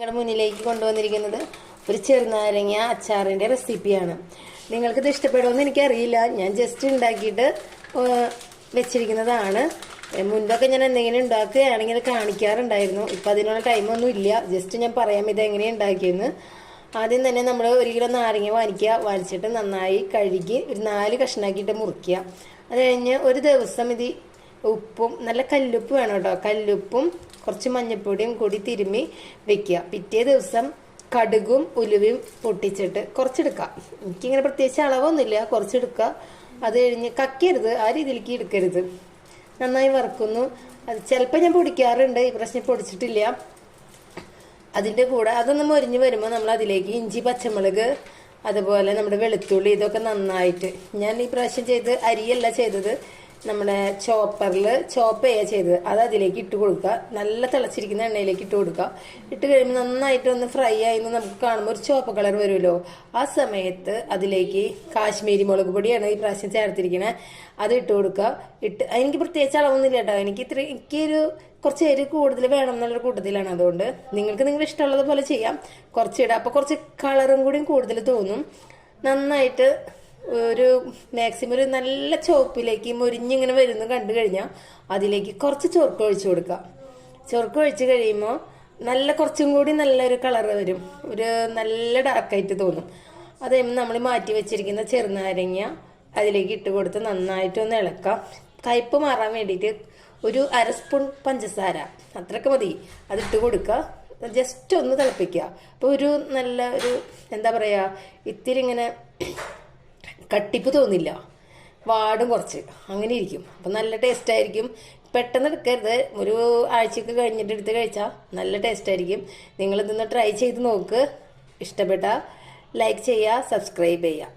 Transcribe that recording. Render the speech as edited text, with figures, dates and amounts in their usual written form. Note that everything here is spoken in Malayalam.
നിങ്ങളുടെ മുന്നിലേക്ക് കൊണ്ടുവന്നിരിക്കുന്നത് ഒരു ചെറുനാരങ്ങ അച്ചാറിൻ്റെ റെസിപ്പിയാണ്. നിങ്ങൾക്കിത് ഇഷ്ടപ്പെടുമെന്ന് എനിക്കറിയില്ല. ഞാൻ ജസ്റ്റ് ഉണ്ടാക്കിയിട്ട് വെച്ചിരിക്കുന്നതാണ്. മുൻപൊക്കെ ഞാൻ എന്തെങ്കിലും ഉണ്ടാക്കുകയാണെങ്കിൽ കാണിക്കാറുണ്ടായിരുന്നു. ഇപ്പം അതിനുള്ള ടൈമൊന്നും ഇല്ല. ജസ്റ്റ് ഞാൻ പറയാം ഇതെങ്ങനെയാണ് ഉണ്ടാക്കിയെന്ന്. ആദ്യം തന്നെ നമ്മൾ 1 കിലോ നാരങ്ങ വാങ്ങിച്ചിട്ട് നന്നായി കഴുകി ഒരു 4 കഷ്ണാക്കിയിട്ട് മുറിക്കുക. അത് കഴിഞ്ഞ് ഒരു ദിവസം ഇത് ഉപ്പും നല്ല കല്ലുപ്പ് വേണം കേട്ടോ, കല്ലുപ്പും കുറച്ച് മഞ്ഞൾപ്പൊടിയും കൂടി തിരുമ്മി വെക്കുക. പിറ്റേ ദിവസം കടുകും ഉലുവയും പൊട്ടിച്ചിട്ട് കുറച്ചെടുക്കുക. എനിക്കിങ്ങനെ പ്രത്യേകിച്ച് അളവൊന്നുമില്ല, കുറച്ചെടുക്കുക. അത് കഴിഞ്ഞ് കക്കരുത്, ആ രീതിയിലേക്ക് എടുക്കരുത്. നന്നായി വറുക്കുന്നു. അത് ചിലപ്പോൾ ഞാൻ പൊടിക്കാറുണ്ട്, ഈ പ്രശ്നം പൊടിച്ചിട്ടില്ല. അതിൻ്റെ കൂടെ അതൊന്ന് മൊരിഞ്ഞ് വരുമ്പോൾ നമ്മൾ അതിലേക്ക് ഇഞ്ചി, പച്ചമുളക്, അതുപോലെ നമ്മുടെ വെളുത്തുള്ളി, ഇതൊക്കെ നന്നായിട്ട് ഞാൻ ഈ പ്രാവശ്യം അരിയല്ല ചെയ്തത്, നമ്മുടെ ചോപ്പറിൽ ചോപ്പ് ചെയ്യുക ചെയ്തത്. അത് അതിലേക്ക് ഇട്ട് കൊടുക്കുക. നല്ല തിളച്ചിരിക്കുന്ന എണ്ണയിലേക്ക് ഇട്ട് കൊടുക്കുക. ഇട്ട് കഴിയുമ്പോൾ നന്നായിട്ട് ഒന്ന് ഫ്രൈ ആയിന്ന് നമുക്ക് കാണുമ്പോൾ ഒരു ചോപ്പ് കളർ വരുമല്ലോ. ആ സമയത്ത് അതിലേക്ക് കാശ്മീരി മുളക് പൊടിയാണ് ഈ പ്രാവശ്യം ചേർത്തിരിക്കുന്നത്. അത് ഇട്ട് കൊടുക്കുക. എനിക്ക് പ്രത്യേകിച്ച് അളവൊന്നുമില്ല കേട്ടോ. എനിക്കൊരു കുറച്ച് എരി കൂടുതൽ വേണം എന്നുള്ളൊരു കൂട്ടത്തിലാണ്. അതുകൊണ്ട് നിങ്ങൾക്ക് ഇഷ്ടമുള്ളത് പോലെ ചെയ്യാം. കുറച്ചിടാം. അപ്പോൾ കുറച്ച് കളറും കൂടി കൂടുതൽ തോന്നും. നന്നായിട്ട് ഒരു മാക്സിമം ഒരു നല്ല ചുവപ്പിലേക്ക് മൊരിഞ്ഞിങ്ങനെ വരുന്നു കണ്ടു കഴിഞ്ഞാൽ അതിലേക്ക് കുറച്ച് ചൊറുക്ക ഒഴിച്ചു കൊടുക്കുക. ചൊറുക്ക ഒഴിച്ച് കഴിയുമ്പോൾ കുറച്ചും കൂടി നല്ലൊരു കളർ വരും, ഒരു നല്ല ഡാർക്കായിട്ട് തോന്നും. അത് നമ്മൾ മാറ്റി വെച്ചിരിക്കുന്ന ചെറുനാരങ്ങ അതിലേക്ക് ഇട്ട് കൊടുത്ത് നന്നായിട്ടൊന്ന് ഇളക്കാം. കയ്പ്പ് മാറാൻ വേണ്ടിയിട്ട് ഒരു 1/2 സ്പൂൺ പഞ്ചസാര, അത്രയൊക്കെ മതി, അതിട്ട് കൊടുക്കുക. ജസ്റ്റ് ഒന്ന് തിളപ്പിക്കുക. അപ്പോൾ ഒരു നല്ല എന്താ പറയുക, ഇത്തിരി ഇങ്ങനെ കട്ടിപ്പ് തോന്നില്ല, വാടും കുറച്ച്, അങ്ങനെ ഇരിക്കും. അപ്പം നല്ല ടേസ്റ്റ് ആയിരിക്കും. പെട്ടെന്ന് എടുക്കരുത്, ഒരു ആഴ്ചയൊക്കെ കഴിഞ്ഞിട്ട് എടുത്ത് കഴിച്ചാൽ നല്ല ടേസ്റ്റ് ആയിരിക്കും. നിങ്ങളിതൊന്ന് ട്രൈ ചെയ്ത് നോക്ക്. ഇഷ്ടപ്പെട്ടാൽ ലൈക്ക് ചെയ്യുക, സബ്സ്ക്രൈബ് ചെയ്യുക.